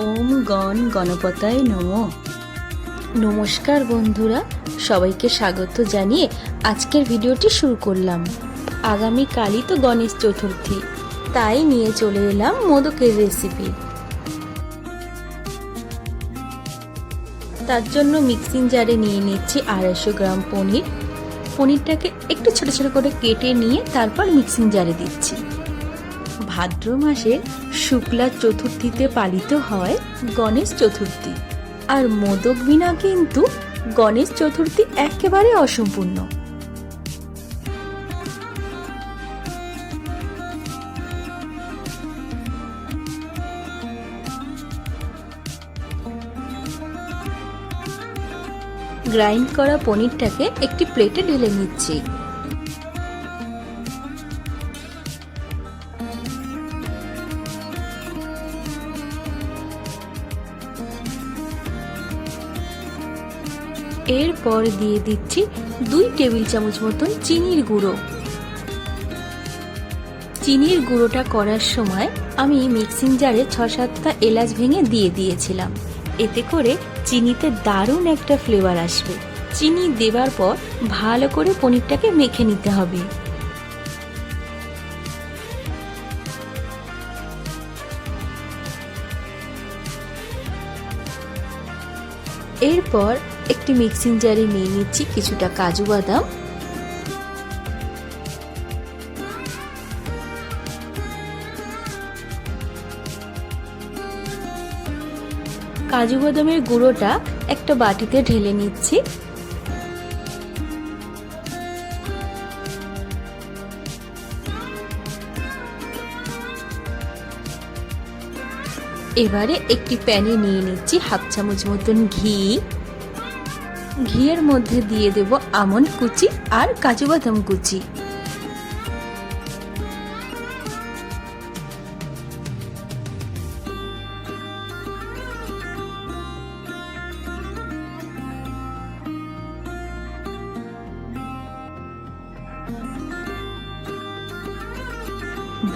ওম গণ গণপতায় নমঃ। নমস্কার বন্ধুরা, সবাইকে স্বাগত জানিয়ে আজকের ভিডিওটি শুরু করলাম। আগামীকালই তো গণেশ চতুর্থী, তাই নিয়ে চলে এলাম মোদকের রেসিপি। তার জন্য মিক্সিং জারে নিয়ে নিচ্ছি 250 গ্রাম পনির। পনিরটাকে একটু ছোট ছোট করে কেটে নিয়ে তারপর মিক্সিং জারে দিচ্ছি। ভাদ্র মাসের শুক্লা চতুর্থীতে পালিত হয় গণেশ চতুর্থী, আর মোদক বিনা কিন্তু গণেশ চতুর্থী একেবারে অসম্পূর্ণ। গ্রাইন্ড করা পনিরটাকে একটি প্লেটে ঢেলে নিচ্ছি। এরপর দিয়ে দিচ্ছি 2 টেবিল চামচ মতন চিনির গুঁড়ো। চিনির গুঁড়োটা করার সময় আমি মিক্সিং জারে 6-7টা এলাচ ভেঙে দিয়ে দিয়েছিলাম। এতে করে চিনিতে দারুণ একটা ফ্লেভার আসবে। চিনি দেবার পর ভালো করে পনিরটাকে মেখে নিতে হবে। এরপর একটি মিক্সিং জারে নিয়ে নিচ্ছি কিছুটা কাজু বাদাম। কাজু বাদামের গুঁড়োটা একটা বাটিতে ঢেলে নিচ্ছি। এবারে একটি প্যানে নিয়ে নিচ্ছি 1/2 চামচ মতন ঘি। ঘিয়ের মধ্যে দিয়ে দেব আমন্ড কুচি আর কাজু বাদাম কুচি।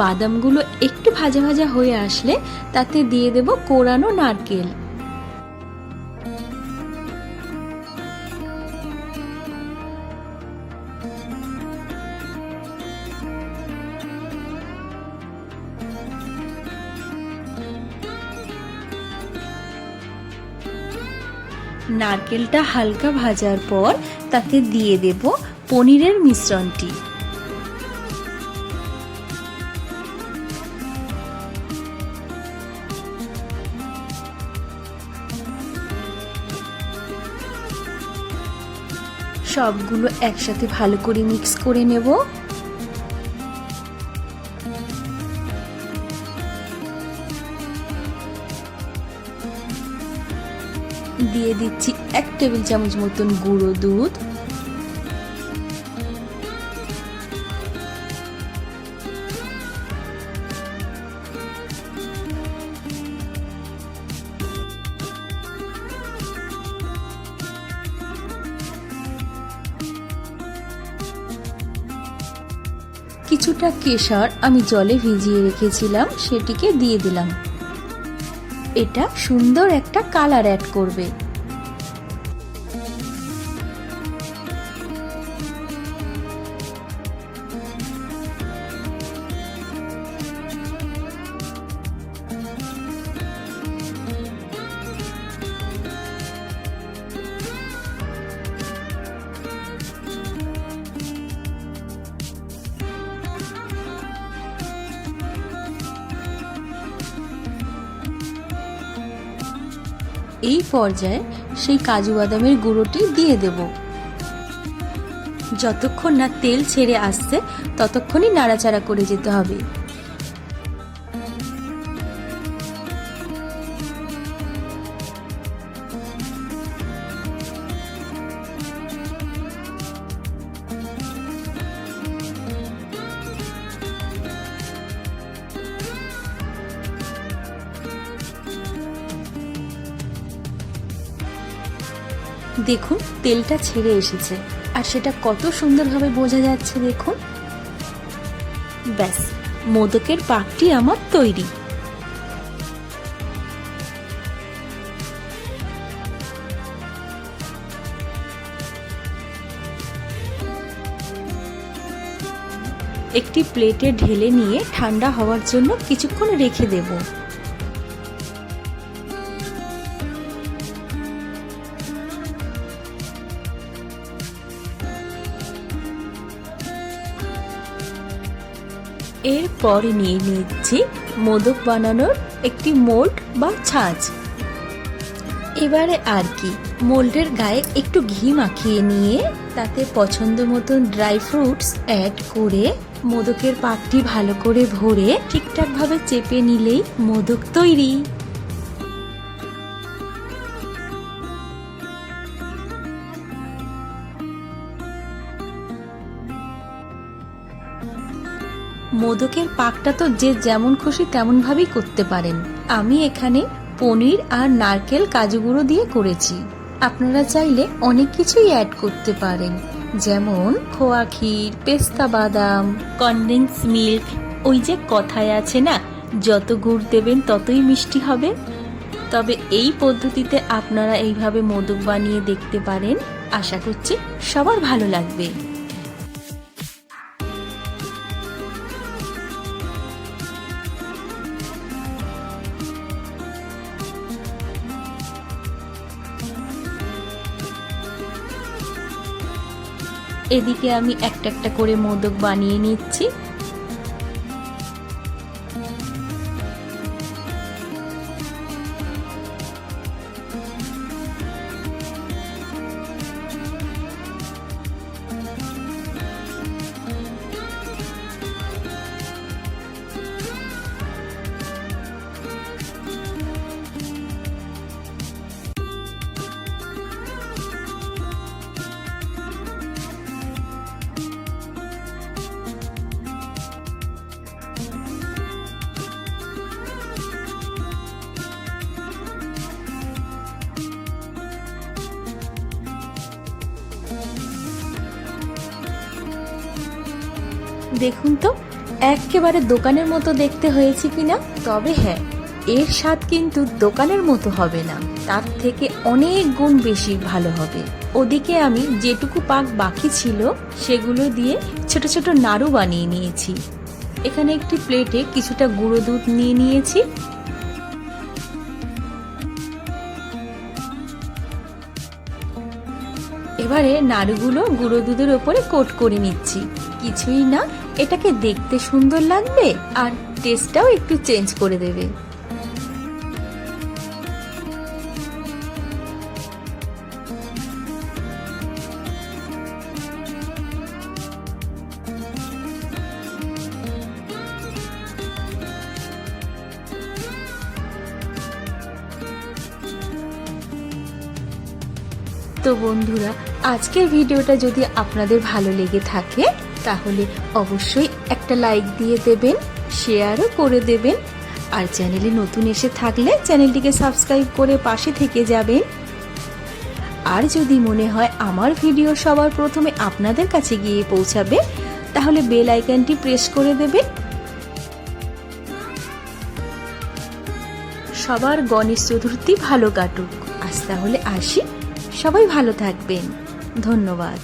বাদামগুলো একটু ভাজা ভাজা হয়ে আসলে তাতে দিয়ে দেব কোরানো নারকেল। নারকেলটা হালকা ভাজার পর তাতে দিয়ে দেব পনিরের মিশ্রণটি। সবগুলো একসাথে ভালো করে মিক্স করে নেব। দিয়ে দিচ্ছি 1 টেবিল চামচ মতন গুঁড়ো দুধ। কিছুটা কেশর আমি জলে ভিজিয়ে রেখেছিলাম, সেটিকে দিয়ে দিলাম। এটা সুন্দর একটা কালার অ্যাড করবে। এই পর্যায়ে সেই কাজু বাদামের গুঁড়োটি দিয়ে দেব। যতক্ষণ না তেল ছেড়ে আসছে ততক্ষণই নাড়াচাড়া করে যেতে হবে। দেখুন তেলটা ছেড়ে এসেছে, আর সেটা কত সুন্দরভাবে বোঝা যাচ্ছে। দেখুন, ব্যাস মোদকের পাকটি আমার তৈরি। একটি প্লেটে ঢেলে নিয়ে ঠান্ডা হওয়ার জন্য কিছুক্ষণ রেখে দেব। এরপর নিয়ে নিচ্ছি মোদক বানানোর একটি মোল্ড বা ছাঁচ। এবারে আর কি, মোল্ডের গায়ে একটু ঘি মাখিয়ে নিয়ে তাতে পছন্দ মতন ড্রাই ফ্রুটস অ্যাড করে মোদকের পাকটি ভালো করে ভরে ঠিকঠাকভাবে চেপে নিলেই মোদক তৈরি। মোদকের পাকটা তো যে যেমন খুশি তেমন ভাবেই করতে পারেন। আমি এখানে পনির আর নারকেল কাজু গুঁড়ো দিয়ে করেছি। আপনারা চাইলে অনেক কিছুই অ্যাড করতে পারেন, যেমন খোয়া ক্ষীর, পেস্তা বাদাম, কনডেন্স মিল্ক। ওই যে কথায় আছে না, যত গুড় দেবেন ততই মিষ্টি হবে। তবে এই পদ্ধতিতে আপনারা এইভাবে মোদক বানিয়ে দেখতে পারেন। আশা করছি সবার ভালো লাগবে। এদিকে আমি একটা একটা করে মোদক বানিয়ে নিচ্ছি। দেখুন তো একেবারে দোকানের মতো দেখতে হয়েছে কিনা। তবে হ্যাঁ, এর স্বাদ কিন্তু দোকানের মতো হবে না, তার থেকে অনেক গুণ বেশি ভালো হবে। ওদিকে আমি যেটুকু পাক বাকি ছিল সেগুলো দিয়ে ছোট ছোট নাড়ু বানিয়ে নিয়েছি। এখানে একটি প্লেটে কিছুটা গুঁড়ো দুধ নিয়ে নিয়েছি। এবারে নাড়ুগুলো গুঁড়ো দুধের ওপরে কোট করে নিচ্ছি। কিছুই না, এটাকে দেখতে সুন্দর লাগবে আর টেস্টটাও একটু চেঞ্জ করে দেবে। তো বন্ধুরা, আজকের ভিডিওটা যদি আপনাদের ভালো লেগে থাকে তাহলে অবশ্যই একটা লাইক দিয়ে দেবেন, শেয়ারও করে দেবেন। আর চ্যানেলে নতুন এসে থাকলে চ্যানেলটিকে সাবস্ক্রাইব করে পাশে থেকে যাবেন। আর যদি মনে হয় আমার ভিডিও সবার প্রথমে আপনাদের কাছে গিয়ে পৌঁছাবে তাহলে বেল আইকনটি প্রেস করে দেবেন। সবার গণেশ চতুর্থী ভালো কাটুক। আজ তাহলে আসি, সবাই ভালো থাকবেন। ধন্যবাদ।